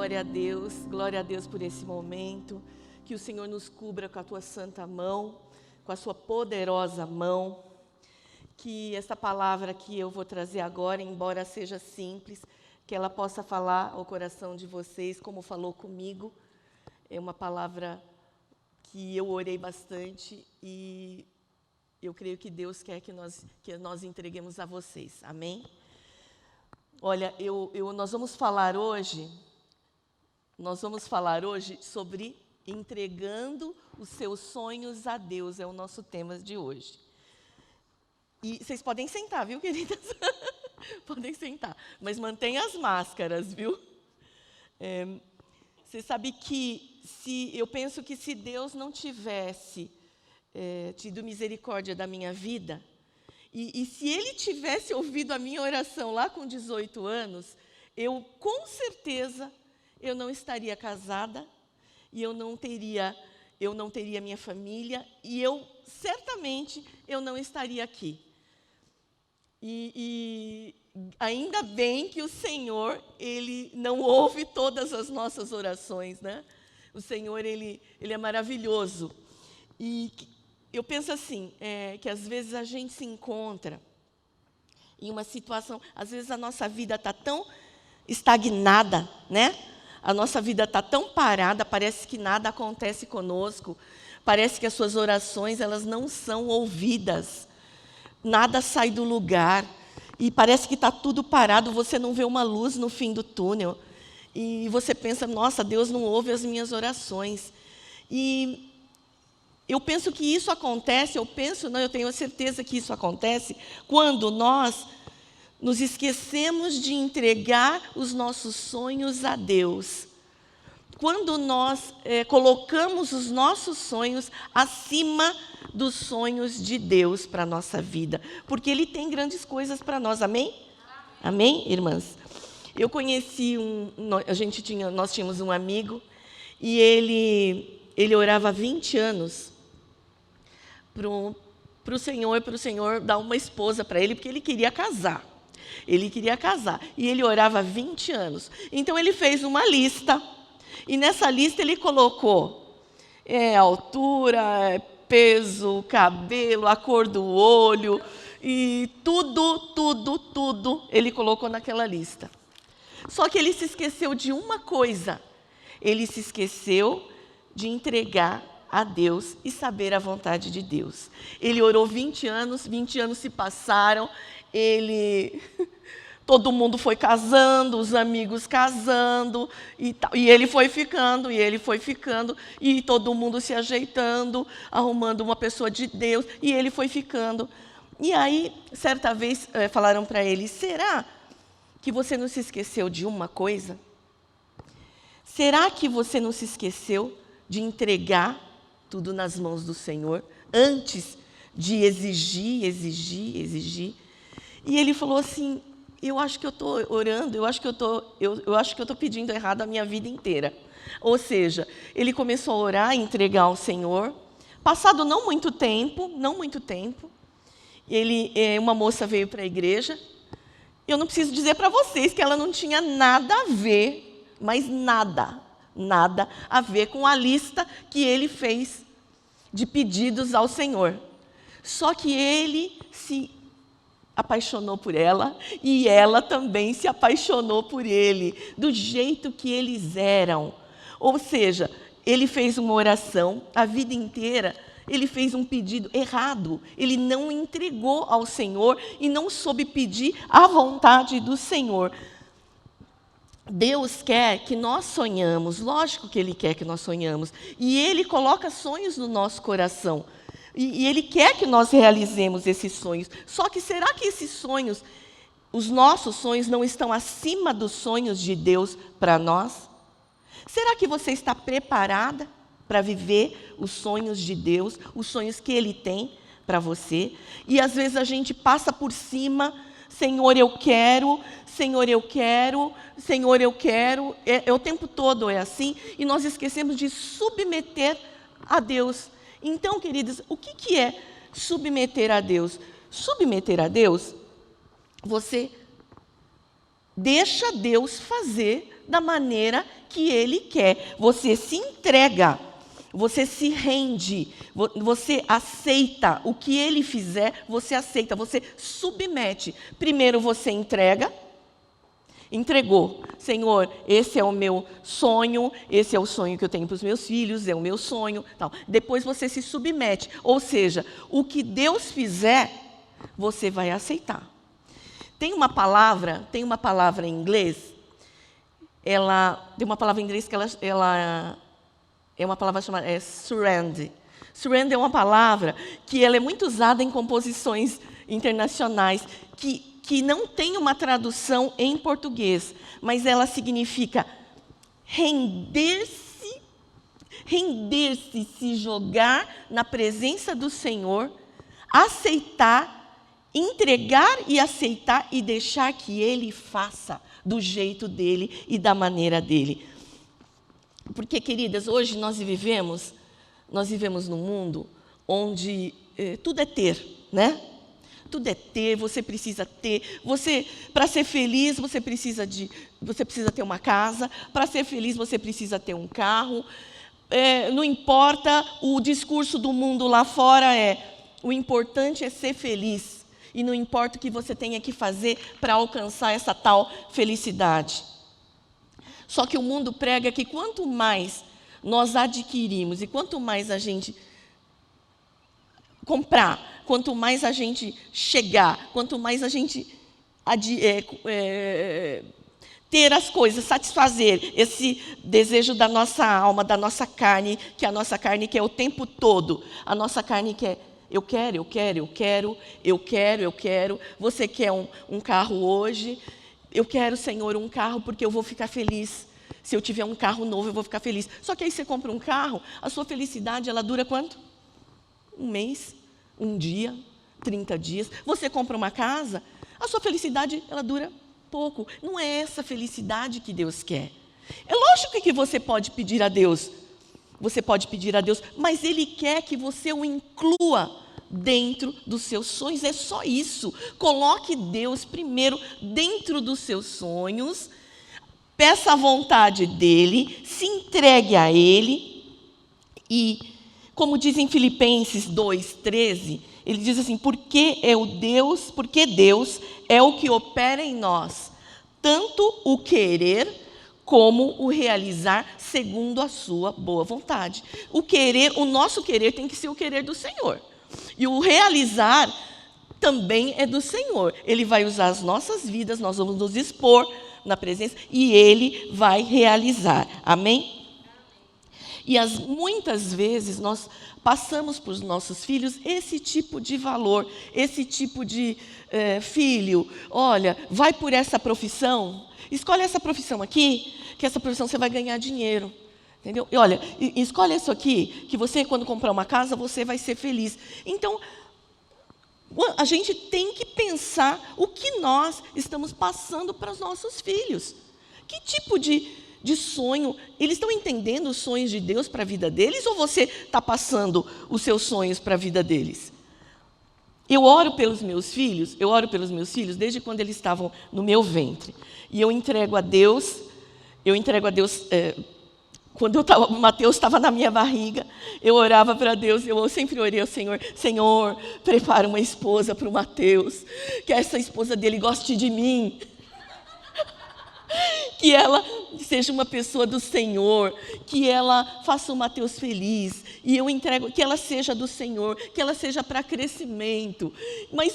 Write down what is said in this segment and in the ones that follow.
glória a Deus por esse momento, que o Senhor nos cubra com a tua santa mão, com a sua poderosa mão, que essa palavra que eu vou trazer agora, embora seja simples, que ela possa falar ao coração de vocês, como falou comigo. É uma palavra que eu orei bastante e eu creio que Deus quer que nós entreguemos a vocês. Amém? Olha, nós vamos falar hoje sobre entregando os seus sonhos a Deus, é o nosso tema de hoje. E vocês podem sentar, viu, queridas? Podem sentar, mas mantenha as máscaras, viu? Você sabe que eu penso que se Deus não tivesse tido misericórdia da minha vida, e se Ele tivesse ouvido a minha oração lá com 18 anos, com certeza, eu não estaria casada, e eu não teria minha família, e certamente, eu não estaria aqui. E ainda bem que o Senhor, Ele não ouve todas as nossas orações, né? O Senhor, Ele é maravilhoso. E eu penso assim, que às vezes a gente se encontra em uma situação, às vezes a nossa vida está tão estagnada, né? A nossa vida está tão parada, parece que nada acontece conosco, parece que as suas orações, elas não são ouvidas. Nada sai do lugar, e parece que está tudo parado, você não vê uma luz no fim do túnel, e você pensa, nossa, Deus não ouve as minhas orações. E eu penso que isso acontece, eu tenho a certeza que isso acontece, quando nós nos esquecemos de entregar os nossos sonhos a Deus. Quando nós colocamos os nossos sonhos acima dos sonhos de Deus para a nossa vida. Porque Ele tem grandes coisas para nós, amém? Amém, irmãs? Eu conheci nós tínhamos um amigo, e ele orava há 20 anos para o Senhor dar uma esposa para ele, porque ele queria casar. E ele orava há 20 anos. Então, ele fez uma lista, e nessa lista ele colocou altura, peso, cabelo, a cor do olho, e tudo ele colocou naquela lista. Só que ele se esqueceu de uma coisa. Ele se esqueceu de entregar a Deus e saber a vontade de Deus. Ele orou 20 anos se passaram, todo mundo foi casando, os amigos casando, e ele foi ficando, e todo mundo se ajeitando, arrumando uma pessoa de Deus, e ele foi ficando. E aí, certa vez, falaram para ele, será que você não se esqueceu de uma coisa? Será que você não se esqueceu de entregar tudo nas mãos do Senhor, antes de exigir? E ele falou assim, eu acho que eu estou orando, eu acho que eu estou pedindo errado a minha vida inteira. Ou seja, ele começou a orar e entregar ao Senhor. Passado não muito tempo, uma moça veio para a igreja. Eu não preciso dizer para vocês que ela não tinha nada a ver, mas nada a ver com a lista que ele fez de pedidos ao Senhor. Só que ele se apaixonou por ela, e ela também se apaixonou por ele, do jeito que eles eram. Ou seja, ele fez uma oração, a vida inteira, ele fez um pedido errado. Ele não entregou ao Senhor e não soube pedir a vontade do Senhor. Deus quer que nós sonhamos, lógico que Ele quer que nós sonhamos, e Ele coloca sonhos no nosso coração. E Ele quer que nós realizemos esses sonhos. Só que será que esses sonhos, os nossos sonhos, não estão acima dos sonhos de Deus para nós? Será que você está preparada para viver os sonhos de Deus, os sonhos que Ele tem para você? E às vezes a gente passa por cima, Senhor, eu quero, Senhor, eu quero, Senhor, eu quero. O tempo todo é assim, e nós esquecemos de submeter a Deus. Então, queridos, o que é submeter a Deus? Submeter a Deus, você deixa Deus fazer da maneira que Ele quer. Você se entrega, você se rende, você aceita o que Ele fizer, você aceita, você submete. Primeiro você entregou. Senhor, esse é o meu sonho, esse é o sonho que eu tenho para os meus filhos, é o meu sonho. Tal. Depois você se submete, ou seja, o que Deus fizer, você vai aceitar. Tem uma palavra em inglês, tem uma palavra em inglês que ela é uma palavra chamada surrender. Surrender é uma palavra que ela é muito usada em composições internacionais, que não tem uma tradução em português, mas ela significa render-se, se jogar na presença do Senhor, aceitar, entregar e aceitar e deixar que Ele faça do jeito dele e da maneira dele. Porque, queridas, hoje nós vivemos num mundo onde tudo é ter, né? Tudo é ter, você precisa ter. Para ser feliz, você precisa ter uma casa. Para ser feliz, você precisa ter um carro. Não importa o discurso do mundo lá fora, o importante é ser feliz. E não importa o que você tenha que fazer para alcançar essa tal felicidade. Só que o mundo prega que quanto mais nós adquirimos e quanto mais a gente comprar, quanto mais a gente chegar, quanto mais a gente ter as coisas, satisfazer esse desejo da nossa alma, da nossa carne, que a nossa carne quer o tempo todo. A nossa carne quer, eu quero. Você quer um carro hoje? Eu quero, Senhor, um carro porque eu vou ficar feliz. Se eu tiver um carro novo, eu vou ficar feliz. Só que aí você compra um carro, a sua felicidade, ela dura quanto? Um mês, um dia, 30 dias. Você compra uma casa, a sua felicidade, ela dura pouco. Não é essa felicidade que Deus quer. É lógico que você pode pedir a Deus. Você pode pedir a Deus, mas Ele quer que você o inclua dentro dos seus sonhos. É só isso. Coloque Deus primeiro dentro dos seus sonhos. Peça a vontade dEle, se entregue a Ele. E, como diz em Filipenses 2,13, ele diz assim, porque Deus é o que opera em nós, tanto o querer como o realizar segundo a sua boa vontade. O nosso querer tem que ser o querer do Senhor. E o realizar também é do Senhor. Ele vai usar as nossas vidas, nós vamos nos expor na presença e Ele vai realizar. Amém? E muitas vezes nós passamos para os nossos filhos esse tipo de valor, esse tipo de filho, olha, vai por essa profissão, escolhe essa profissão aqui, que essa profissão você vai ganhar dinheiro. Entendeu? E olha, escolhe isso aqui, que você, quando comprar uma casa, você vai ser feliz. Então, a gente tem que pensar o que nós estamos passando para os nossos filhos. Que tipo de sonho? Eles estão entendendo os sonhos de Deus para a vida deles ou você está passando os seus sonhos para a vida deles? Eu oro pelos meus filhos desde quando eles estavam no meu ventre. E eu entrego a Deus, quando o Mateus estava na minha barriga, eu orava para Deus, eu sempre orei ao Senhor, Senhor, prepara uma esposa para o Mateus, que essa esposa dele goste de mim, que ela seja uma pessoa do Senhor, que ela faça o Mateus feliz, e eu entrego, que ela seja do Senhor, que ela seja para crescimento, mas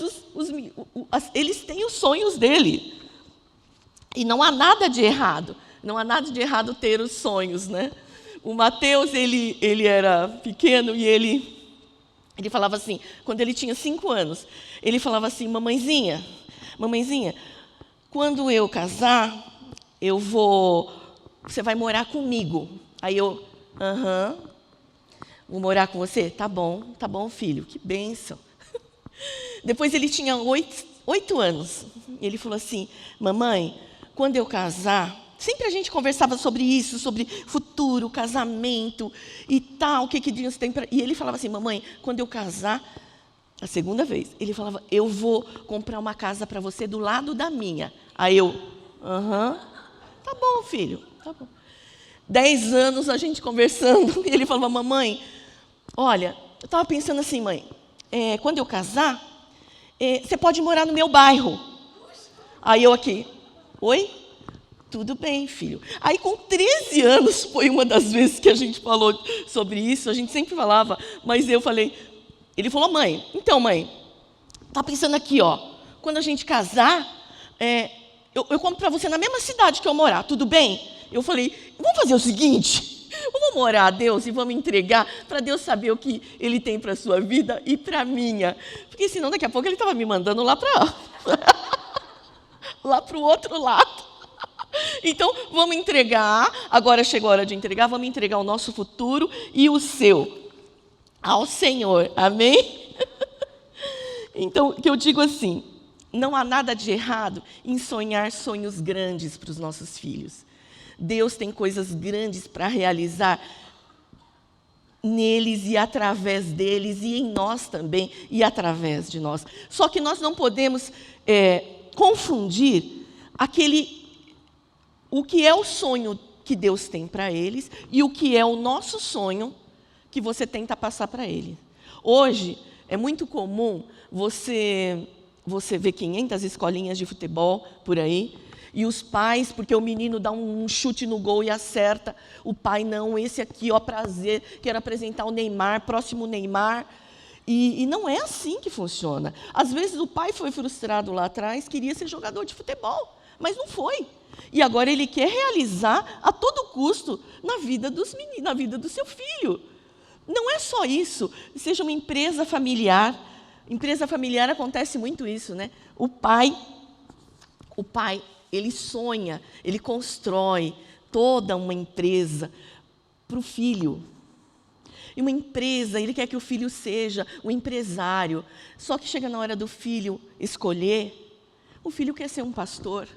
eles têm os sonhos dele, e não há nada de errado. Não há nada de errado ter os sonhos, né? O Mateus, ele era pequeno e ele falava assim, quando ele tinha 5 anos, ele falava assim, mamãezinha, quando eu casar, você vai morar comigo. Aí eu, vou morar com você? Tá bom, filho, que bênção. Depois ele tinha 8 anos, e ele falou assim, mamãe, quando eu casar, sempre a gente conversava sobre isso, sobre futuro, casamento e tal, o que Deus tem para... E ele falava assim, mamãe, quando eu casar, a segunda vez, ele falava, eu vou comprar uma casa para você do lado da minha. Aí eu, Aham. Tá bom, filho, tá bom. 10 anos a gente conversando, e ele falava, mamãe, olha, eu estava pensando assim, mãe, quando eu casar, você pode morar no meu bairro. Aí eu aqui, oi? Tudo bem, filho. Aí com 13 anos, foi uma das vezes que a gente falou sobre isso, a gente sempre falava, mas eu falei, ele falou, mãe, então mãe, tá pensando aqui, ó, quando a gente casar, eu compro para você na mesma cidade que eu morar, tudo bem? Eu falei, vamos fazer o seguinte, vamos orar a Deus e vamos entregar para Deus saber o que Ele tem para a sua vida e para a minha. Porque senão daqui a pouco Ele estava me mandando lá para o outro lado. Então, vamos entregar, agora chegou a hora de entregar, vamos entregar o nosso futuro e o seu ao Senhor, amém? Então, que eu digo assim, não há nada de errado em sonhar sonhos grandes para os nossos filhos. Deus tem coisas grandes para realizar neles e através deles, e em nós também, e através de nós. Só que nós não podemos confundir o que é o sonho que Deus tem para eles e o que é o nosso sonho que você tenta passar para ele. Hoje, é muito comum você ver 500 escolinhas de futebol por aí, e os pais, porque o menino dá um chute no gol e acerta, o pai não, esse aqui, ó, prazer, quero apresentar o Neymar, próximo Neymar. E não é assim que funciona. Às vezes o pai foi frustrado lá atrás, queria ser jogador de futebol, mas não foi. E agora ele quer realizar a todo custo na vida dos meninos, na vida do seu filho. Não é só isso, seja uma empresa familiar. Empresa familiar acontece muito isso, né? O pai, ele sonha, ele constrói toda uma empresa para o filho. E uma empresa, ele quer que o filho seja um empresário. Só que chega na hora do filho escolher, o filho quer ser um pastor.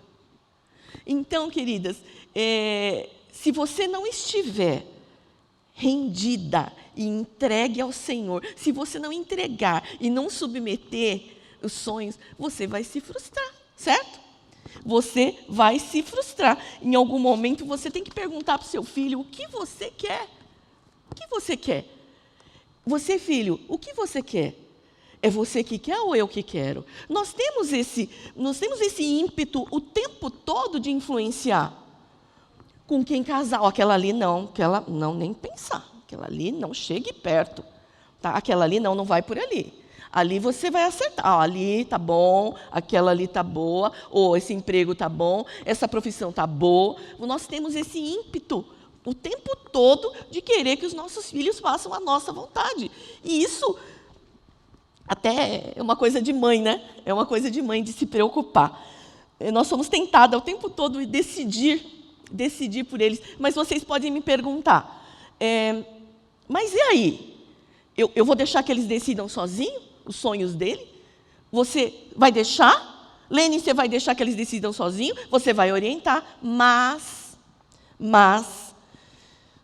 Então, queridas, se você não estiver rendida e entregue ao Senhor, se você não entregar e não submeter os sonhos, você vai se frustrar, certo? Você vai se frustrar. Em algum momento você tem que perguntar para o seu filho o que você quer. O que você quer? Você, filho, o que você quer? É você que quer ou eu que quero? Nós temos esse ímpeto o tempo todo de influenciar. Com quem casar? Aquela ali não, nem pensar. Aquela ali não chegue perto. Tá? Aquela ali não vai por ali. Ali você vai acertar. Ali tá bom, aquela ali tá boa, ou esse emprego tá bom, essa profissão tá boa. Nós temos esse ímpeto o tempo todo de querer que os nossos filhos façam a nossa vontade. E isso até é uma coisa de mãe, né? É uma coisa de mãe de se preocupar. Nós somos tentadas o tempo todo decidir por eles. Mas vocês podem me perguntar, mas e aí? Eu vou deixar que eles decidam sozinhos os sonhos dele? Você vai deixar? Lene, você vai deixar que eles decidam sozinhos? Você vai orientar, mas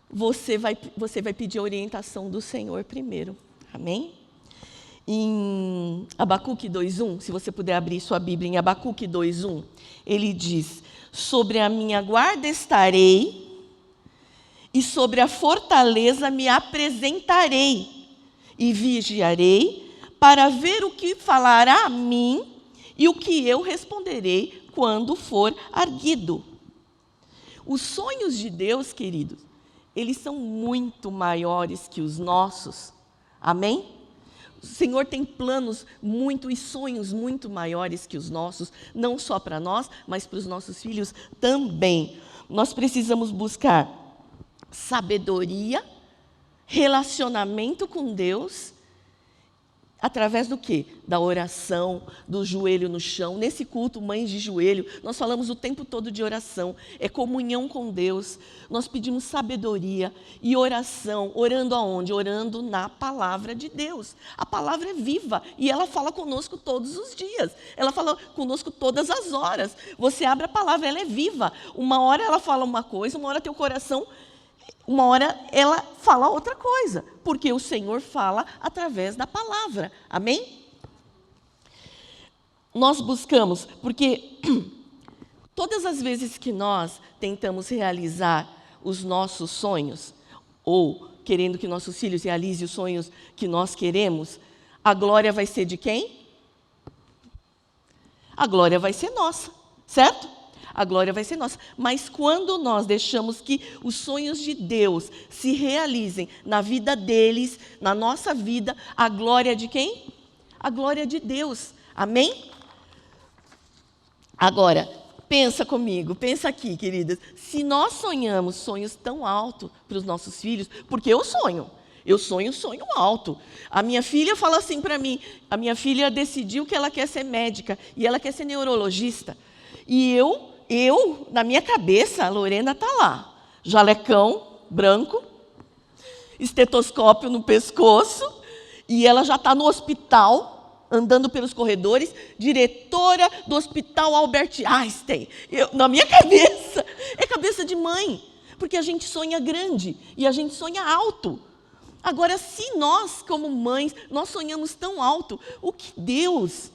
você vai pedir a orientação do Senhor primeiro. Amém? Em Abacuque 2:1, se você puder abrir sua Bíblia, em Abacuque 2:1, ele diz, sobre a minha guarda estarei, e sobre a fortaleza me apresentarei, e vigiarei, para ver o que falará a mim, e o que eu responderei quando for arguido. Os sonhos de Deus, queridos, eles são muito maiores que os nossos. Amém? O Senhor tem planos e sonhos muito maiores que os nossos, não só para nós, mas para os nossos filhos também. Nós precisamos buscar sabedoria, relacionamento com Deus, através do quê? Da oração, do joelho no chão. Nesse culto, Mães de Joelho, nós falamos o tempo todo de oração. É comunhão com Deus. Nós pedimos sabedoria e oração. Orando aonde? Orando na palavra de Deus. A palavra é viva e ela fala conosco todos os dias. Ela fala conosco todas as horas. Você abre a palavra, ela é viva. Uma hora ela fala uma coisa, uma hora teu coração... Uma hora ela fala outra coisa, porque o Senhor fala através da palavra. Amém? Nós buscamos, porque Todas as vezes que nós tentamos realizar os nossos sonhos, ou querendo que nossos filhos realizem os sonhos que nós queremos, a glória vai ser de quem? A glória vai ser nossa, certo? A glória vai ser nossa. Mas quando nós deixamos que os sonhos de Deus se realizem na vida deles, na nossa vida, a glória é de quem? A glória é de Deus. Amém? Agora, pensa comigo, pensa aqui, queridas. Se nós sonhamos sonhos tão altos para os nossos filhos, porque eu sonho sonho alto. A minha filha fala assim para mim, a minha filha decidiu que ela quer ser médica e ela quer ser neurologista. E eu na minha cabeça, a Lorena está lá, jalecão branco, estetoscópio no pescoço, e ela já está no hospital, andando pelos corredores, diretora do Hospital Albert Einstein. Na minha cabeça, é cabeça de mãe, porque a gente sonha grande e a gente sonha alto. Agora, se nós, como mães, nós sonhamos tão alto, o que Deus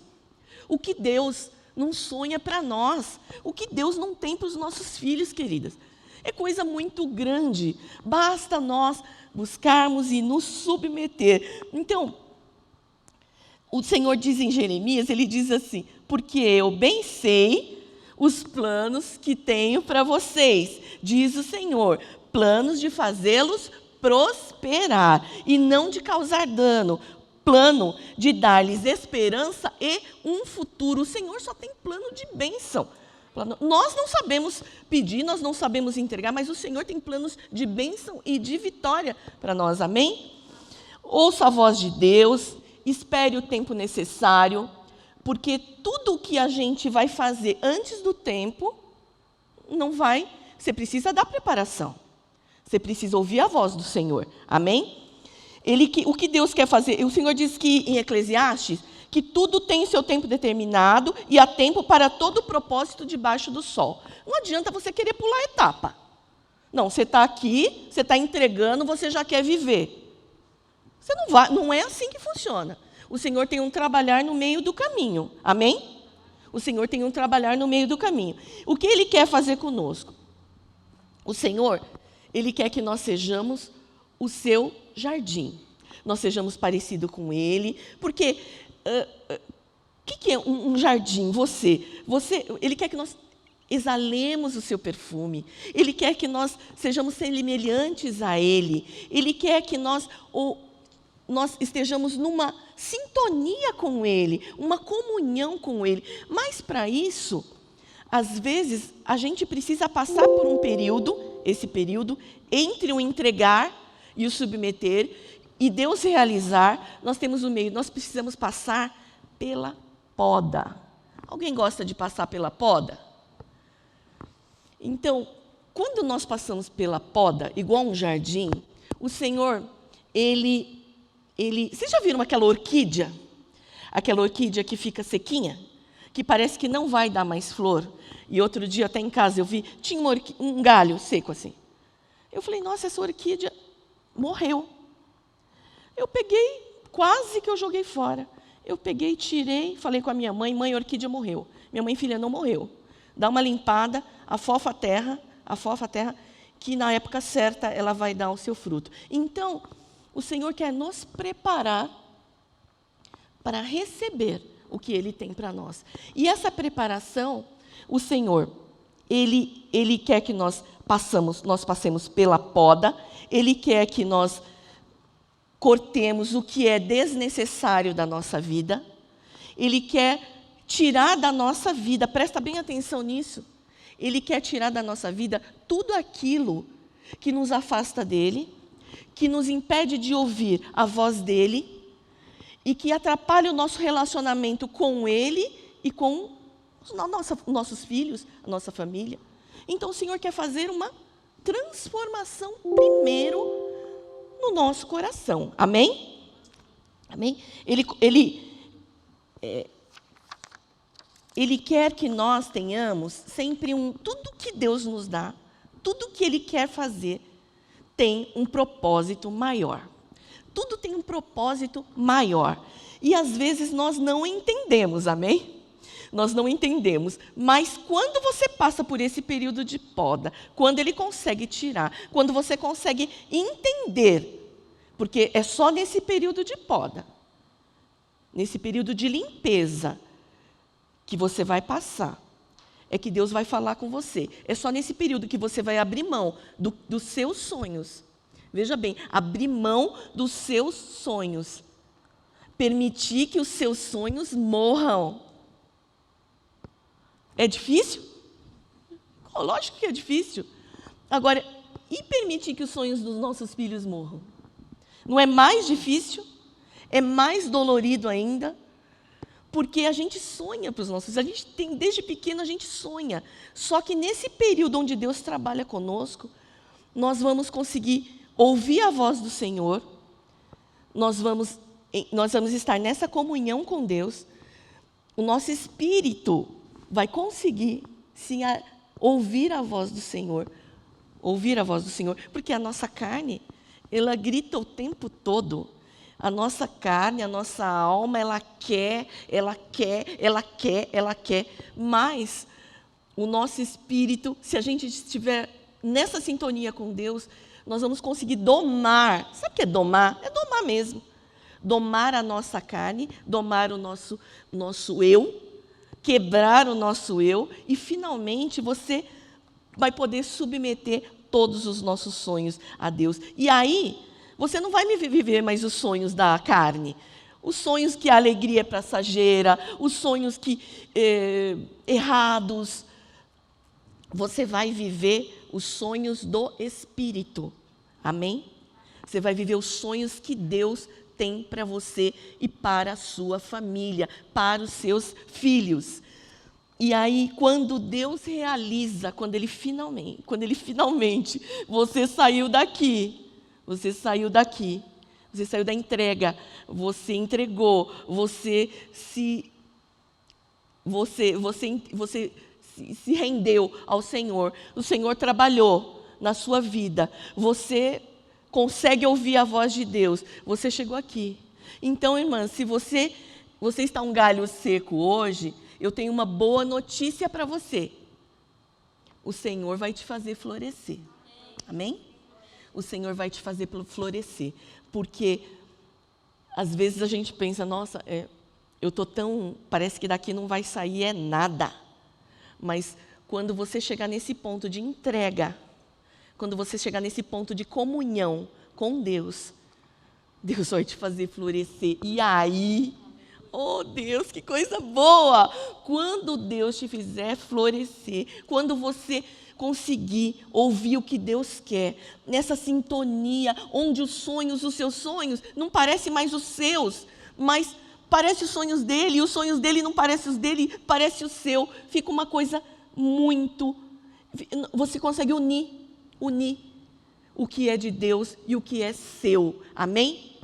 não sonha para nós? O que Deus não tem para os nossos filhos, queridas? É coisa muito grande. Basta nós buscarmos e nos submeter. Então, o Senhor diz em Jeremias, ele diz assim, porque eu bem sei os planos que tenho para vocês, diz o Senhor, planos de fazê-los prosperar e não de causar dano, plano de dar-lhes esperança e um futuro. O Senhor só tem plano de bênção. Nós não sabemos pedir, nós não sabemos entregar, mas o Senhor tem planos de bênção e de vitória para nós, amém? Ouça a voz de Deus, espere o tempo necessário, porque tudo o que a gente vai fazer antes do tempo, não vai, você precisa dar preparação. Você precisa ouvir a voz do Senhor, amém? O que Deus quer fazer, o Senhor diz que em Eclesiastes, que tudo tem seu tempo determinado e há tempo para todo propósito debaixo do sol. Não adianta você querer pular etapa. Não, você está aqui, você está entregando, você já quer viver. Você não vai, não é assim que funciona. O Senhor tem um trabalhar no meio do caminho, amém? O Senhor tem um trabalhar no meio do caminho. O que Ele quer fazer conosco? O Senhor, Ele quer que nós sejamos o seu jardim. Nós sejamos parecidos com Ele. Porque, o que é um jardim? Ele quer que nós exalemos o seu perfume. Ele quer que nós sejamos semelhantes a Ele. Ele quer que nós estejamos numa sintonia com Ele, uma comunhão com Ele. Mas, para isso, às vezes, a gente precisa passar por um período, esse período, entre o entregar e o submeter, e Deus realizar, nós temos um meio, nós precisamos passar pela poda. Alguém gosta de passar pela poda? Então, quando nós passamos pela poda, igual um jardim, o Senhor, vocês já viram aquela orquídea? Aquela orquídea que fica sequinha? Que parece que não vai dar mais flor. E outro dia, até em casa, eu vi, tinha um galho seco assim. Eu falei, nossa, essa orquídea morreu. Eu peguei, quase que eu joguei fora. Eu peguei, tirei, falei com a minha mãe, a orquídea morreu. Minha mãe, filha, não morreu. Dá uma limpada, afofa a terra, que na época certa ela vai dar o seu fruto. Então, o Senhor quer nos preparar para receber o que Ele tem para nós. E essa preparação, o Senhor, Ele quer que nós passemos pela poda, Ele quer que nós cortemos o que é desnecessário da nossa vida, Ele quer tirar da nossa vida, presta bem atenção nisso, Ele quer tirar da nossa vida tudo aquilo que nos afasta dEle, que nos impede de ouvir a voz dEle e que atrapalha o nosso relacionamento com Ele e com os nossos filhos, a nossa família. Então, o Senhor quer fazer uma transformação primeiro no nosso coração. Amém? Amém? Ele quer que nós tenhamos sempre tudo que Deus nos dá, tudo que Ele quer fazer, tem um propósito maior. Tudo tem um propósito maior. E às vezes nós não entendemos, amém? nós não entendemos. Mas quando você passa por esse período de poda, quando ele consegue tirar, quando você consegue entender, porque é só nesse período de poda, nesse período de limpeza, que você vai passar, é que Deus vai falar com você. É só nesse período que você vai abrir mão dos seus sonhos. Veja bem, abrir mão dos seus sonhos. Permitir que os seus sonhos morram. É difícil? Oh, lógico que é difícil. Agora, e permitir que os sonhos dos nossos filhos morram? Não é mais difícil? É mais dolorido ainda? Porque a gente sonha para os nossos filhos. A gente tem, desde pequeno a gente sonha. Só que nesse período onde Deus trabalha conosco, nós vamos conseguir ouvir a voz do Senhor, nós vamos estar nessa comunhão com Deus, o nosso espírito vai conseguir ouvir a voz do Senhor, porque a nossa carne, ela grita o tempo todo. A nossa carne, a nossa alma, ela quer, mas o nosso espírito, se a gente estiver nessa sintonia com Deus, nós vamos conseguir domar. Sabe o que é domar? É domar mesmo. Domar a nossa carne, domar o nosso eu, quebrar o nosso eu, e finalmente você vai poder submeter todos os nossos sonhos a Deus. E aí, você não vai viver mais os sonhos da carne, os sonhos que a alegria é passageira, os sonhos que errados. Você vai viver os sonhos do Espírito. Amém? Você vai viver os sonhos que Deus tem para você e para a sua família, para os seus filhos. E aí, quando Deus realiza, quando Ele finalmente, você saiu saiu da entrega, você entregou, você se rendeu ao Senhor, o Senhor trabalhou na sua vida, você consegue ouvir a voz de Deus, você chegou aqui. Então, irmã, se você está um galho seco hoje, eu tenho uma boa notícia para você. O Senhor vai te fazer florescer. Amém? O Senhor vai te fazer florescer. Porque, às vezes, a gente pensa, nossa, parece que daqui não vai sair nada. Mas, quando você chegar nesse ponto de entrega, quando você chegar nesse ponto de comunhão com Deus, Deus vai te fazer florescer. E aí, oh Deus, que coisa boa! Quando Deus te fizer florescer, quando você conseguir ouvir o que Deus quer, nessa sintonia, onde os seus sonhos, não parecem mais os seus, mas parecem os sonhos dele, e os sonhos dele não parecem os dele, parece o seu. Fica uma coisa muito... Você consegue unir o que é de Deus e o que é seu. Amém?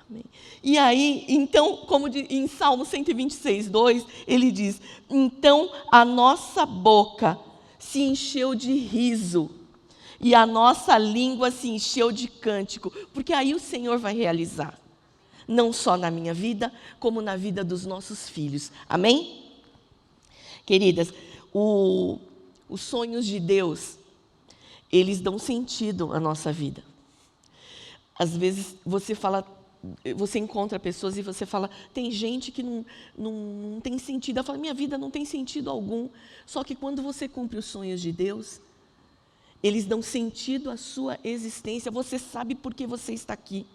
Amém. E aí, então, como em Salmo 126, 2, ele diz, então a nossa boca se encheu de riso e a nossa língua se encheu de cântico, porque aí o Senhor vai realizar, não só na minha vida, como na vida dos nossos filhos. Amém? Queridas, os sonhos de Deus, eles dão sentido à nossa vida. Às vezes você encontra pessoas e você fala, tem gente que não tem sentido. Eu falo, minha vida não tem sentido algum. Só que quando você cumpre os sonhos de Deus, eles dão sentido à sua existência. Você sabe por que você está aqui.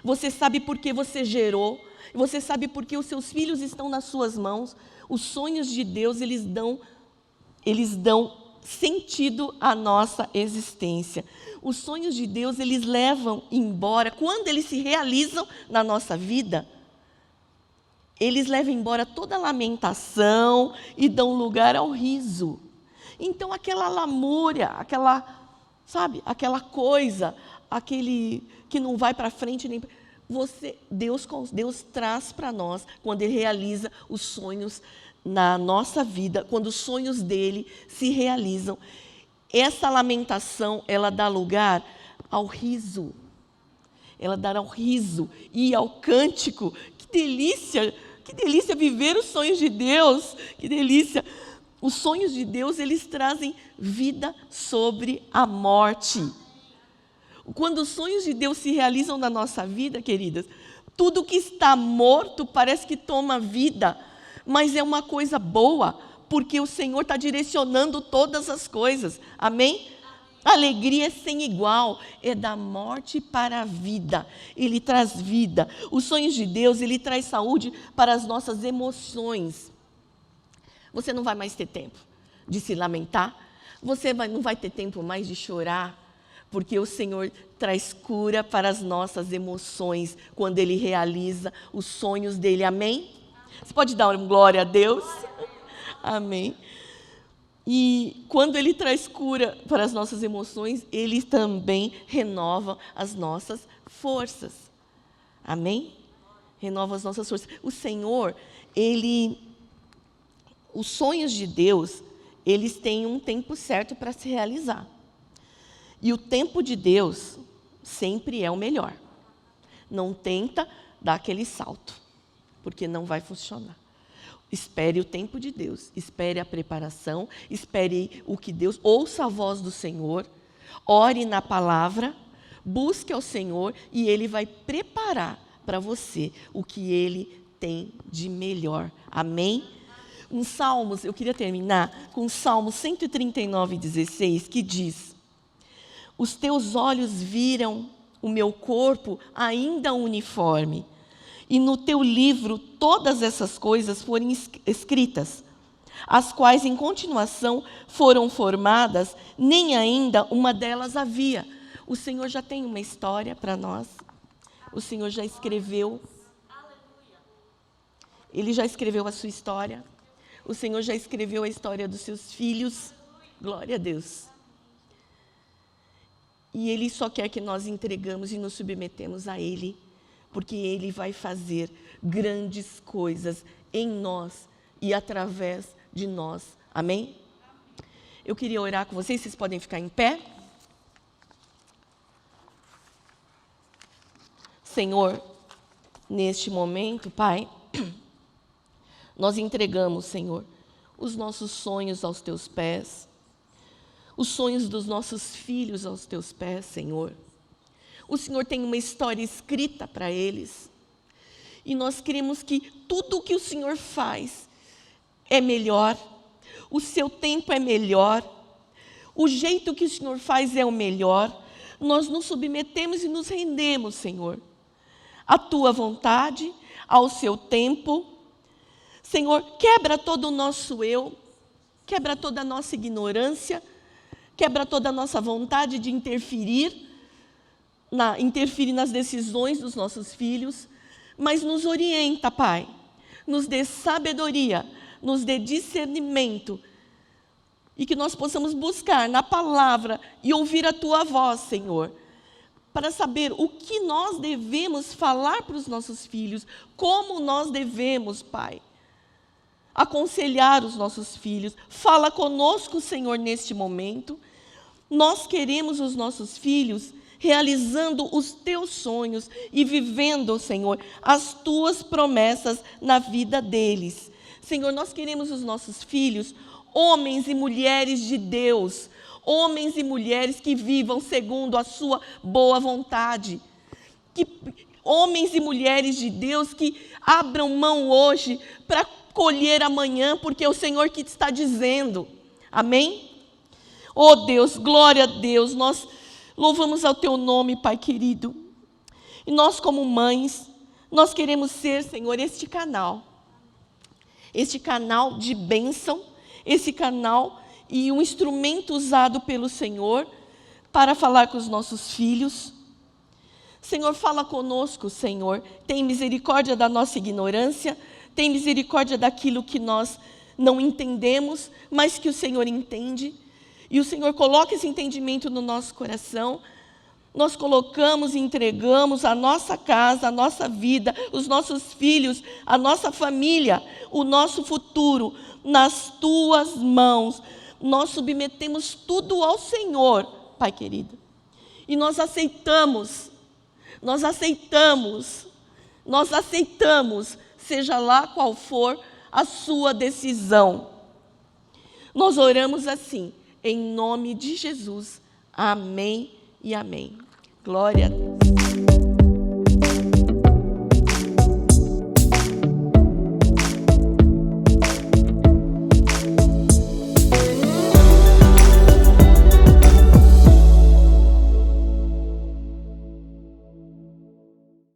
Você sabe por que você gerou. Você sabe por que os seus filhos estão nas suas mãos. Os sonhos de Deus, eles dão sentido à nossa existência. Os sonhos de Deus, eles levam embora, quando eles se realizam na nossa vida, eles levam embora toda a lamentação e dão lugar ao riso. Então, aquela lamúria, aquela coisa, aquele que não vai para frente, nem Deus traz para nós, quando Ele realiza os sonhos na nossa vida, quando os sonhos dele se realizam. Essa lamentação, ela dá lugar ao riso. Ela dá ao riso e ao cântico. Que delícia Que delícia viver os sonhos de Deus, que delícia. Os sonhos de Deus, eles trazem vida sobre a morte. Quando os sonhos de Deus se realizam na nossa vida, queridas, tudo que está morto parece que toma vida, mas é uma coisa boa, porque o Senhor está direcionando todas as coisas. Amém? Alegria sem igual, é da morte para a vida. Ele traz vida. Os sonhos de Deus, Ele traz saúde para as nossas emoções. Você não vai mais ter tempo de se lamentar. Você não vai ter tempo mais de chorar. Porque o Senhor traz cura para as nossas emoções quando Ele realiza os sonhos dEle. Amém? Você pode dar uma glória a Deus? Amém. E quando Ele traz cura para as nossas emoções, Ele também renova as nossas forças. Amém? Renova as nossas forças. O Senhor, os sonhos de Deus, eles têm um tempo certo para se realizar. E o tempo de Deus sempre é o melhor. Não tenta dar aquele salto, porque não vai funcionar. Espere o tempo de Deus, espere a preparação, espere o que Deus, ouça a voz do Senhor, ore na palavra, busque ao Senhor e Ele vai preparar para você o que Ele tem de melhor. Amém? Salmos, eu queria terminar com Salmo 139:16, que diz: os teus olhos viram o meu corpo ainda uniforme, e no teu livro todas essas coisas foram escritas, as quais em continuação foram formadas, nem ainda uma delas havia. O Senhor já tem uma história para nós, o Senhor já escreveu, Ele já escreveu a sua história, o Senhor já escreveu a história dos seus filhos, glória a Deus. E Ele só quer que nós entregamos e nos submetemos a Ele, porque Ele vai fazer grandes coisas em nós e através de nós. Amém? Eu queria orar com vocês podem ficar em pé? Senhor, neste momento, Pai, nós entregamos, Senhor, os nossos sonhos aos Teus pés, os sonhos dos nossos filhos aos Teus pés, Senhor. O Senhor tem uma história escrita para eles. E nós queremos que tudo o que o Senhor faz é melhor. O seu tempo é melhor. O jeito que o Senhor faz é o melhor. Nós nos submetemos e nos rendemos, Senhor, à Tua vontade, ao Seu tempo. Senhor, quebra todo o nosso eu, quebra toda a nossa ignorância, quebra toda a nossa vontade de interferir nas decisões dos nossos filhos, mas nos orienta, Pai, nos dê sabedoria, nos dê discernimento, e que nós possamos buscar na palavra e ouvir a Tua voz, Senhor, para saber o que nós devemos falar para os nossos filhos, como nós devemos, Pai, aconselhar os nossos filhos. Fala conosco, Senhor, neste momento. Nós queremos os nossos filhos realizando os Teus sonhos e vivendo, Senhor, as Tuas promessas na vida deles. Senhor, nós queremos os nossos filhos homens e mulheres de Deus, homens e mulheres que vivam segundo a Sua boa vontade, homens e mulheres de Deus que abram mão hoje para colher amanhã, porque é o Senhor que te está dizendo. Amém? Oh Deus, glória a Deus, nós louvamos ao Teu nome, Pai querido. E nós, como mães, nós queremos ser, Senhor, este canal de bênção, esse canal e um instrumento usado pelo Senhor para falar com os nossos filhos. Senhor, fala conosco, Senhor. Tem misericórdia da nossa ignorância, tem misericórdia daquilo que nós não entendemos, mas que o Senhor entende. E o Senhor coloca esse entendimento no nosso coração. Nós colocamos e entregamos a nossa casa, a nossa vida, os nossos filhos, a nossa família, o nosso futuro nas Tuas mãos. Nós submetemos tudo ao Senhor, Pai querido. E nós aceitamos seja lá qual for a sua decisão. Nós oramos assim, em nome de Jesus. Amém e amém. Glória a Deus.